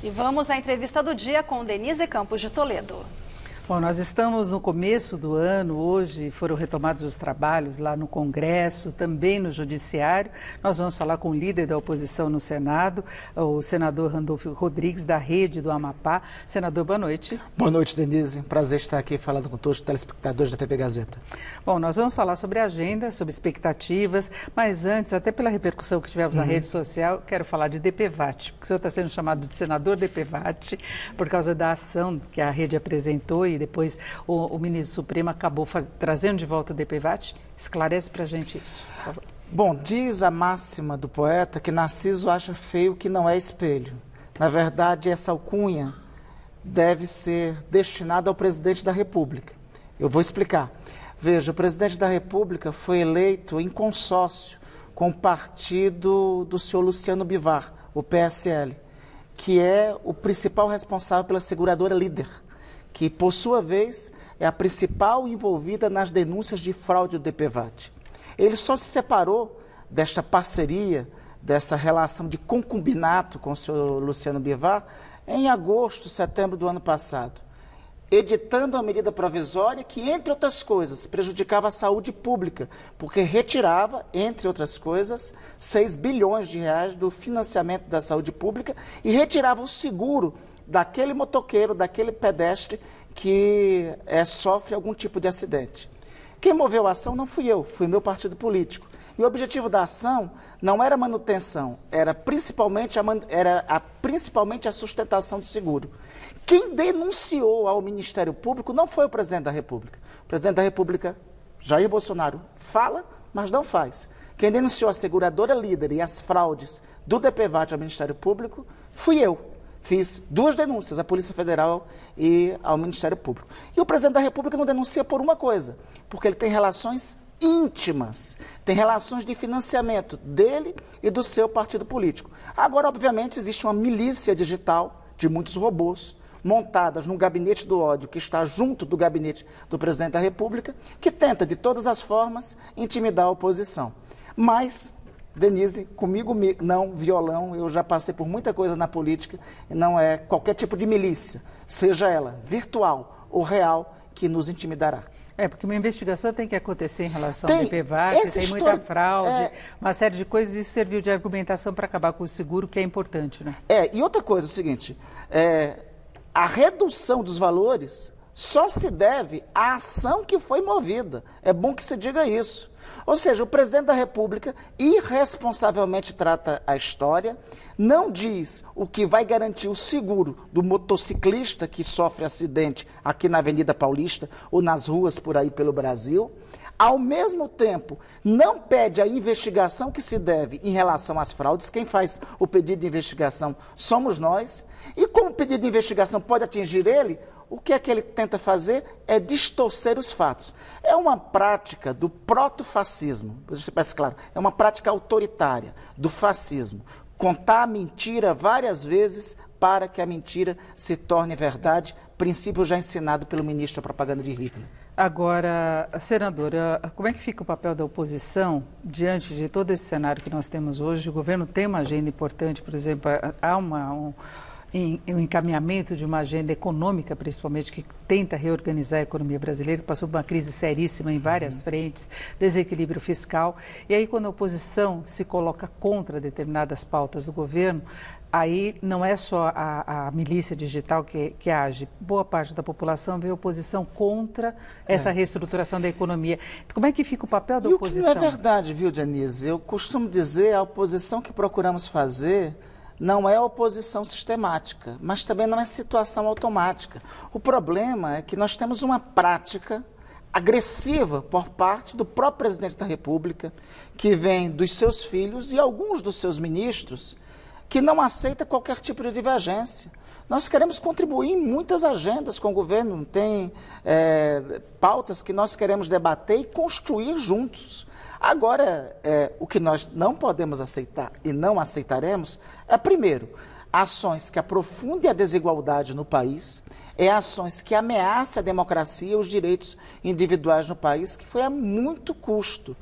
E vamos à entrevista do dia com Denise Campos de Toledo. Bom, nós estamos no começo do ano, hoje foram retomados os trabalhos lá no Congresso, também no Judiciário. Nós vamos falar com o líder da oposição no Senado, o senador Randolfo Rodrigues, da Rede do Amapá. Senador, boa noite. Boa noite, Denise. Prazer estar aqui falando com todos os telespectadores da TV Gazeta. Bom, nós vamos falar sobre a agenda, sobre expectativas, mas antes, até pela repercussão que tivemos na rede social, quero falar de DPVAT, porque o senhor está sendo chamado de senador DPVAT por causa da ação que a rede apresentou e depois o ministro Supremo acabou trazendo de volta o DPVAT. Esclarece para a gente isso, por favor. Bom, diz a máxima do poeta que Narciso acha feio que não é espelho. Na verdade, essa alcunha deve ser destinada ao presidente da República. Eu vou explicar. Veja, o presidente da República foi eleito em consórcio com o partido do senhor Luciano Bivar, o PSL, que é o principal responsável pela seguradora Líder, que, por sua vez, é a principal envolvida nas denúncias de fraude do DPVAT. Ele só se separou desta parceria, dessa relação de concubinato com o senhor Luciano Bivar, em agosto, setembro do ano passado, editando uma medida provisória que, entre outras coisas, prejudicava a saúde pública, porque retirava, entre outras coisas, 6 bilhões de reais do financiamento da saúde pública e retirava o seguro daquele motoqueiro, daquele pedestre que sofre algum tipo de acidente. Quem moveu a ação não fui eu, foi o meu partido político. E o objetivo da ação não era manutenção, era principalmente a sustentação do seguro. Quem denunciou ao Ministério Público não foi o presidente da República. O presidente da República, Jair Bolsonaro, fala, mas não faz. Quem denunciou a seguradora Líder e as fraudes do DPVAT ao Ministério Público fui eu. Fiz 2 denúncias à Polícia Federal e ao Ministério Público. E o presidente da República não denuncia por uma coisa, porque ele tem relações íntimas, tem relações de financiamento dele e do seu partido político. Agora, obviamente, existe uma milícia digital de muitos robôs, montadas no gabinete do ódio, que está junto do gabinete do presidente da República, que tenta, de todas as formas, intimidar a oposição. Mas, Denise, comigo não, violão, eu já passei por muita coisa na política, e não é qualquer tipo de milícia, seja ela virtual ou real, que nos intimidará. Porque uma investigação tem que acontecer em relação ao DPVAT, tem muita fraude, uma série de coisas, e isso serviu de argumentação para acabar com o seguro, que é importante, né? E outra coisa, é o seguinte, a redução dos valores só se deve à ação que foi movida. É bom que se diga isso. Ou seja, o presidente da República irresponsavelmente trata a história, não diz o que vai garantir o seguro do motociclista que sofre acidente aqui na Avenida Paulista ou nas ruas por aí pelo Brasil. Ao mesmo tempo, não pede a investigação que se deve em relação às fraudes. Quem faz o pedido de investigação somos nós. E como o pedido de investigação pode atingir ele, o que é que ele tenta fazer é distorcer os fatos. É uma prática do protofascismo, isso parece claro, é uma prática autoritária do fascismo. Contar a mentira várias vezes para que a mentira se torne verdade, princípio já ensinado pelo ministro da propaganda de Hitler. Agora, senadora, como é que fica o papel da oposição diante de todo esse cenário que nós temos hoje? O governo tem uma agenda importante, por exemplo, há um encaminhamento de uma agenda econômica, principalmente, que tenta reorganizar a economia brasileira, que passou por uma crise seríssima em várias frentes, desequilíbrio fiscal. E aí, quando a oposição se coloca contra determinadas pautas do governo, aí não é só a milícia digital que age. Boa parte da população vê a oposição contra essa reestruturação da economia. Como é que fica o papel da oposição? E o que não é verdade, viu, Denise? Eu costumo dizer, a oposição que procuramos fazer não é oposição sistemática, mas também não é situação automática. O problema é que nós temos uma prática agressiva por parte do próprio presidente da República, que vem dos seus filhos e alguns dos seus ministros, que não aceita qualquer tipo de divergência. Nós queremos contribuir em muitas agendas com o governo, tem pautas que nós queremos debater e construir juntos. Agora, o que nós não podemos aceitar e não aceitaremos é, primeiro, ações que aprofundem a desigualdade no país, ações que ameacem a democracia e os direitos individuais no país, que foi a muito custo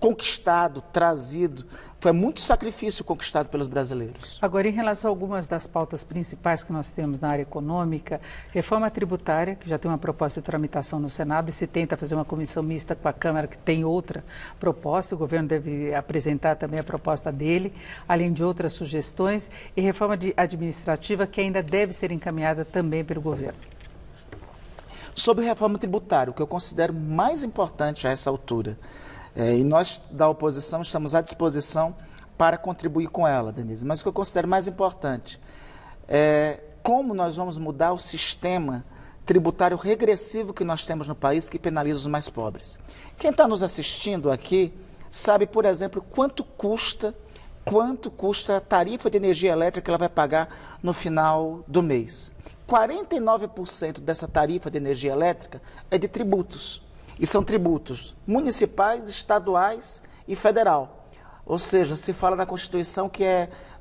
conquistado, trazido. Foi muito sacrifício conquistado pelos brasileiros. Agora, em relação a algumas das pautas principais que nós temos na área econômica, reforma tributária, que já tem uma proposta de tramitação no Senado e se tenta fazer uma comissão mista com a Câmara, que tem outra proposta, o governo deve apresentar também a proposta dele, além de outras sugestões, e reforma administrativa, que ainda deve ser encaminhada também pelo governo. Sobre reforma tributária, o que eu considero mais importante a essa altura, e nós da oposição estamos à disposição para contribuir com ela, Denise, mas o que eu considero mais importante é como nós vamos mudar o sistema tributário regressivo que nós temos no país, que penaliza os mais pobres. Quem está nos assistindo aqui sabe, por exemplo, quanto custa a tarifa de energia elétrica que ela vai pagar no final do mês. 49% dessa tarifa de energia elétrica é de tributos. E são tributos municipais, estaduais e federal. Ou seja, se fala na Constituição que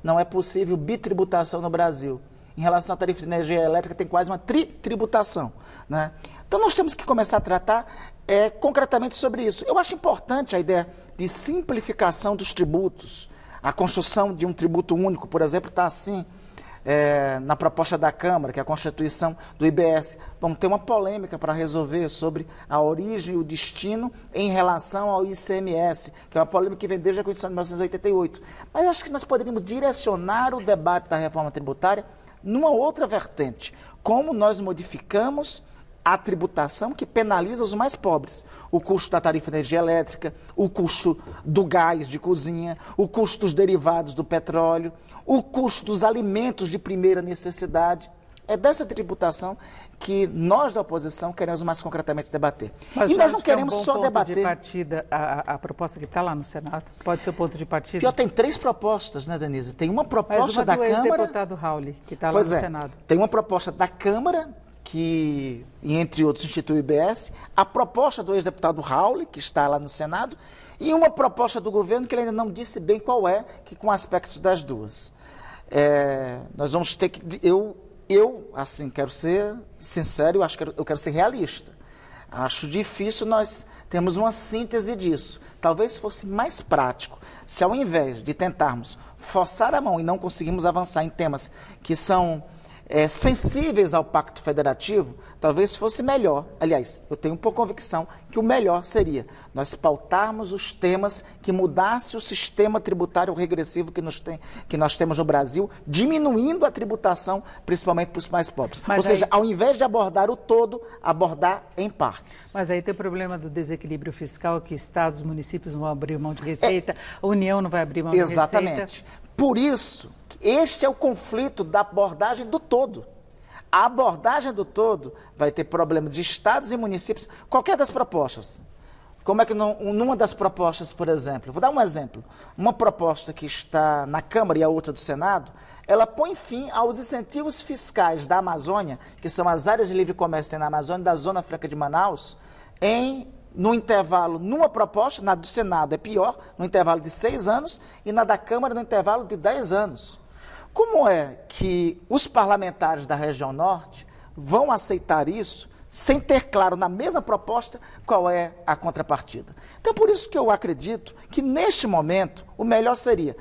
não é possível bitributação no Brasil. Em relação à tarifa de energia elétrica, tem quase uma tributação, né? Então, nós temos que começar a tratar concretamente sobre isso. Eu acho importante a ideia de simplificação dos tributos. A construção de um tributo único, por exemplo, está assim na proposta da Câmara, que é a constituição do IBS. Vamos ter uma polêmica para resolver sobre a origem e o destino em relação ao ICMS, que é uma polêmica que vem desde a Constituição de 1988. Mas acho que nós poderíamos direcionar o debate da reforma tributária numa outra vertente. Como nós modificamos a tributação que penaliza os mais pobres. O custo da tarifa de energia elétrica, o custo do gás de cozinha, o custo dos derivados do petróleo, o custo dos alimentos de primeira necessidade. É dessa tributação que nós da oposição queremos mais concretamente debater. Mas e nós não queremos é um bom só ponto debater. De partida, a proposta que está lá no Senado pode ser o ponto de partida? Pior, tem 3 propostas, né, Denise? Tem uma proposta da Câmara. Mas uma do ex-deputado Rauli, que está lá no Senado. Tem uma proposta da Câmara, que, entre outros, institui o IBS, a proposta do ex-deputado Rauli, que está lá no Senado, e uma proposta do governo que ele ainda não disse bem qual é, que com aspectos das duas. Nós vamos ter que... Eu, assim, quero ser sincero, eu quero ser realista. Acho difícil nós termos uma síntese disso. Talvez fosse mais prático se, ao invés de tentarmos forçar a mão e não conseguirmos avançar em temas que são sensíveis ao Pacto Federativo, talvez fosse melhor. Aliás, eu tenho por convicção que o melhor seria nós pautarmos os temas que mudasse o sistema tributário regressivo que nós temos no Brasil, diminuindo a tributação, principalmente para os mais pobres. Ou seja, ao invés de abordar o todo, abordar em partes. Mas aí tem o problema do desequilíbrio fiscal, que estados e municípios vão abrir mão de receita, a União não vai abrir mão de receita. Exatamente. Por isso, este é o conflito da abordagem do todo. A abordagem do todo vai ter problema de estados e municípios, qualquer das propostas. Como é que numa das propostas, por exemplo, vou dar um exemplo, uma proposta que está na Câmara e a outra do Senado, ela põe fim aos incentivos fiscais da Amazônia, que são as áreas de livre comércio na Amazônia, da Zona Franca de Manaus, no intervalo, numa proposta, na do Senado é pior, no intervalo de 6 anos, e na da Câmara no intervalo de 10 anos. Como é que os parlamentares da região norte vão aceitar isso sem ter claro na mesma proposta qual é a contrapartida? Então, por isso que eu acredito que, neste momento, o melhor seria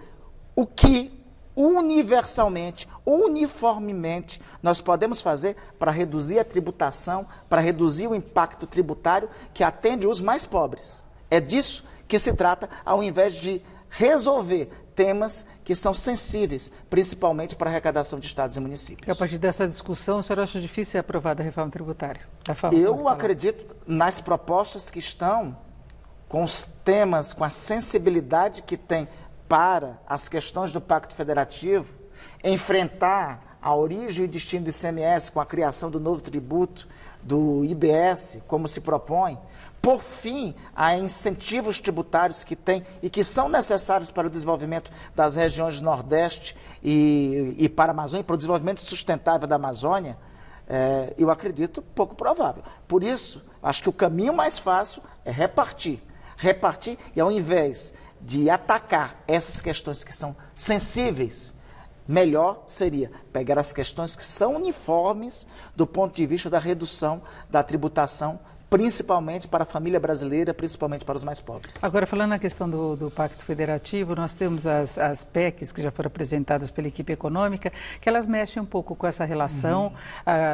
o que universalmente, uniformemente, nós podemos fazer para reduzir a tributação, para reduzir o impacto tributário que atende os mais pobres. É disso que se trata, ao invés de resolver temas que são sensíveis, principalmente para a arrecadação de estados e municípios. E a partir dessa discussão, o senhor acha difícil ser aprovada a reforma tributária? Eu acredito nas propostas que estão, com os temas, com a sensibilidade que tem para as questões do Pacto Federativo, enfrentar a origem e o destino do ICMS com a criação do novo tributo do IBS, como se propõe, por fim, a incentivos tributários que tem e que são necessários para o desenvolvimento das regiões do Nordeste e para a Amazônia, para o desenvolvimento sustentável da Amazônia, eu acredito pouco provável. Por isso, acho que o caminho mais fácil é repartir. Repartir e, ao invés de atacar essas questões que são sensíveis, melhor seria pegar as questões que são uniformes do ponto de vista da redução da tributação principalmente para a família brasileira, principalmente para os mais pobres. Agora, falando na questão do Pacto Federativo, nós temos as PECs que já foram apresentadas pela equipe econômica, que elas mexem um pouco com essa relação,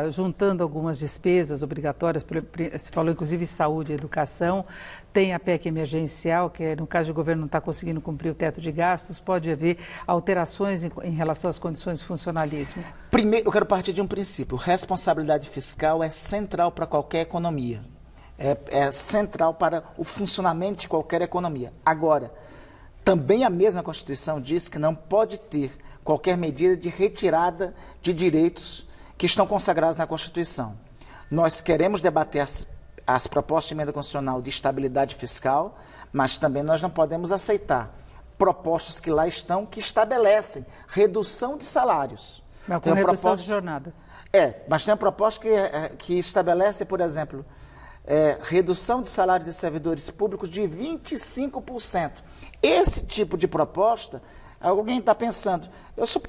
juntando algumas despesas obrigatórias, se falou inclusive saúde e educação, tem a PEC emergencial, que no caso o governo não está conseguindo cumprir o teto de gastos, pode haver alterações em relação às condições de funcionalismo. Primeiro, eu quero partir de um princípio, responsabilidade fiscal é central para qualquer economia. É central para o funcionamento de qualquer economia. Agora, também a mesma Constituição diz que não pode ter qualquer medida de retirada de direitos que estão consagrados na Constituição. Nós queremos debater as propostas de emenda constitucional de estabilidade fiscal, mas também nós não podemos aceitar propostas que lá estão que estabelecem redução de salários. Mas com redução de jornada. Mas tem uma proposta que estabelece, por exemplo, redução de salários de servidores públicos de 25%. Esse tipo de proposta, alguém está pensando, eu sou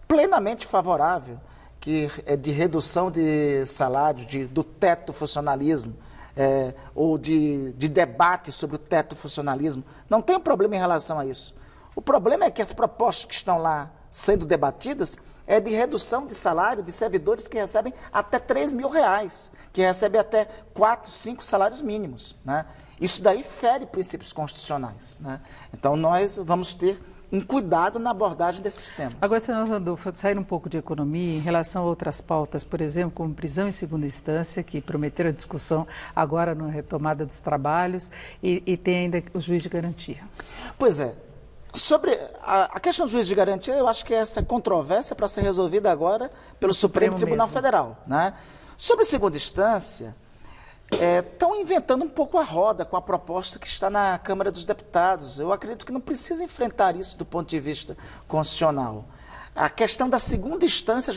plenamente favorável de redução de salários, do teto funcionalismo, ou de debate sobre o teto funcionalismo. Não tem problema em relação a isso. O problema é que as propostas que estão lá sendo debatidas é de redução de salário de servidores que recebem até R$3.000, que recebem até 4, 5 salários mínimos, né? Isso daí fere princípios constitucionais, né? Então, nós vamos ter um cuidado na abordagem desses temas. Agora, senador Randolfo, sair um pouco de economia em relação a outras pautas, por exemplo, como prisão em segunda instância, que prometeram a discussão agora na retomada dos trabalhos, e tem ainda o juiz de garantia. Pois é. Sobre a questão do juiz de garantia, eu acho que essa controvérsia é para ser resolvida agora pelo Supremo Tribunal Federal, né? Sobre segunda instância, estão inventando um pouco a roda com a proposta que está na Câmara dos Deputados. Eu acredito que não precisa enfrentar isso do ponto de vista constitucional. A questão da segunda instância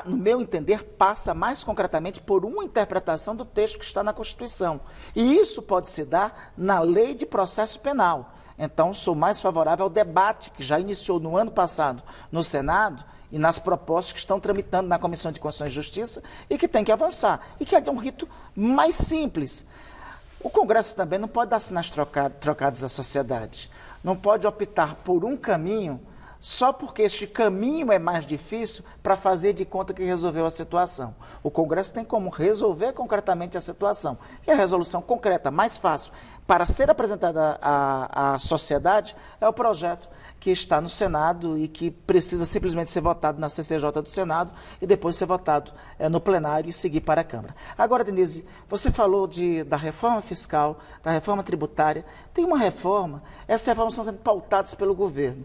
no meu entender, passa mais concretamente por uma interpretação do texto que está na Constituição. E isso pode se dar na Lei de Processo Penal. Então, sou mais favorável ao debate que já iniciou no ano passado no Senado e nas propostas que estão tramitando na Comissão de Constituição e Justiça e que tem que avançar. E que é um rito mais simples. O Congresso também não pode dar sinais trocados à sociedade. Não pode optar por um caminho só porque este caminho é mais difícil para fazer de conta que resolveu a situação. O Congresso tem como resolver concretamente a situação. E a resolução concreta, mais fácil, para ser apresentada à sociedade, é o projeto que está no Senado e que precisa simplesmente ser votado na CCJ do Senado e depois ser votado no plenário e seguir para a Câmara. Agora, Denise, você falou da reforma fiscal, da reforma tributária. Tem uma reforma, essas reformas são sendo pautadas pelo governo.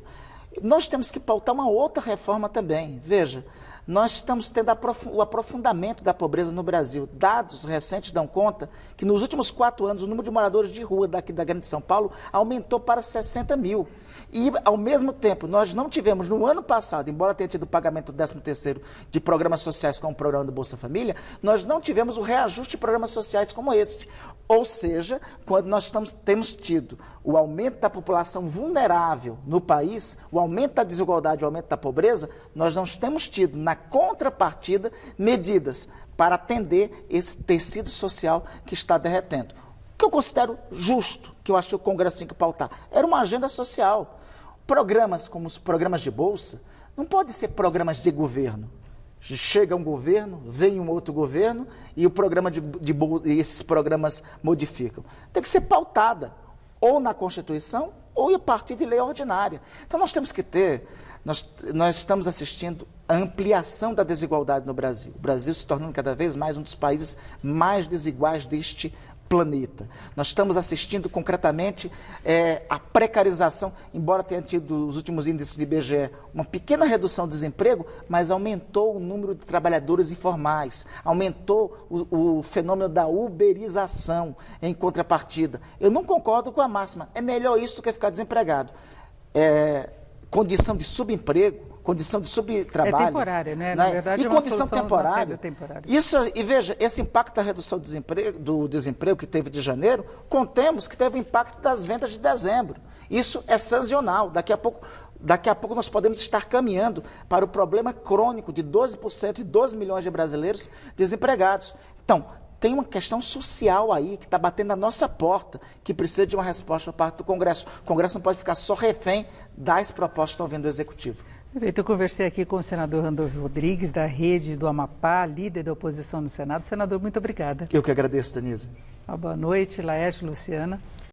Nós temos que pautar uma outra reforma também. Veja, nós estamos tendo o aprofundamento da pobreza no Brasil. Dados recentes dão conta que nos últimos 4 anos o número de moradores de rua daqui da Grande São Paulo aumentou para 60 mil. E, ao mesmo tempo, nós não tivemos no ano passado, embora tenha tido o pagamento do 13º de programas sociais como o programa do Bolsa Família, nós não tivemos o reajuste de programas sociais como este. Ou seja, quando nós temos tido o aumento da população vulnerável no país, o aumento da desigualdade, o aumento da pobreza, nós não temos tido, na contrapartida, medidas para atender esse tecido social que está derretendo. O que eu considero justo, que eu acho que o Congresso tinha que pautar, era uma agenda social. Programas como os programas de bolsa não podem ser programas de governo. Chega um governo, vem um outro governo e e esses programas modificam. Tem que ser pautada ou na Constituição ou a partir de lei ordinária. Então nós temos que nós estamos assistindo a ampliação da desigualdade no Brasil. O Brasil se tornando cada vez mais um dos países mais desiguais deste planeta. Nós estamos assistindo concretamente a precarização, embora tenha tido os últimos índices do IBGE uma pequena redução do desemprego, mas aumentou o número de trabalhadores informais, aumentou o fenômeno da uberização em contrapartida. Eu não concordo com a máxima, é melhor isso do que ficar desempregado. Condição de subemprego, condição de subtrabalho. É temporária, né? Na verdade, e é uma condição temporária. E veja, esse impacto da redução do desemprego que teve de janeiro, contemos que teve o impacto das vendas de dezembro. Isso é sazonal. Daqui a pouco Daqui a pouco nós podemos estar caminhando para o problema crônico de 12% e 12 milhões de brasileiros desempregados. Então, tem uma questão social aí que está batendo na nossa porta, que precisa de uma resposta por parte do Congresso. O Congresso não pode ficar só refém das propostas que estão vindo do Executivo. Perfeito. Eu conversei aqui com o senador Randolfo Rodrigues, da Rede do Amapá, líder da oposição no Senado. Senador, muito obrigada. Eu que agradeço, Denise. Uma boa noite, Laerte, Luciana.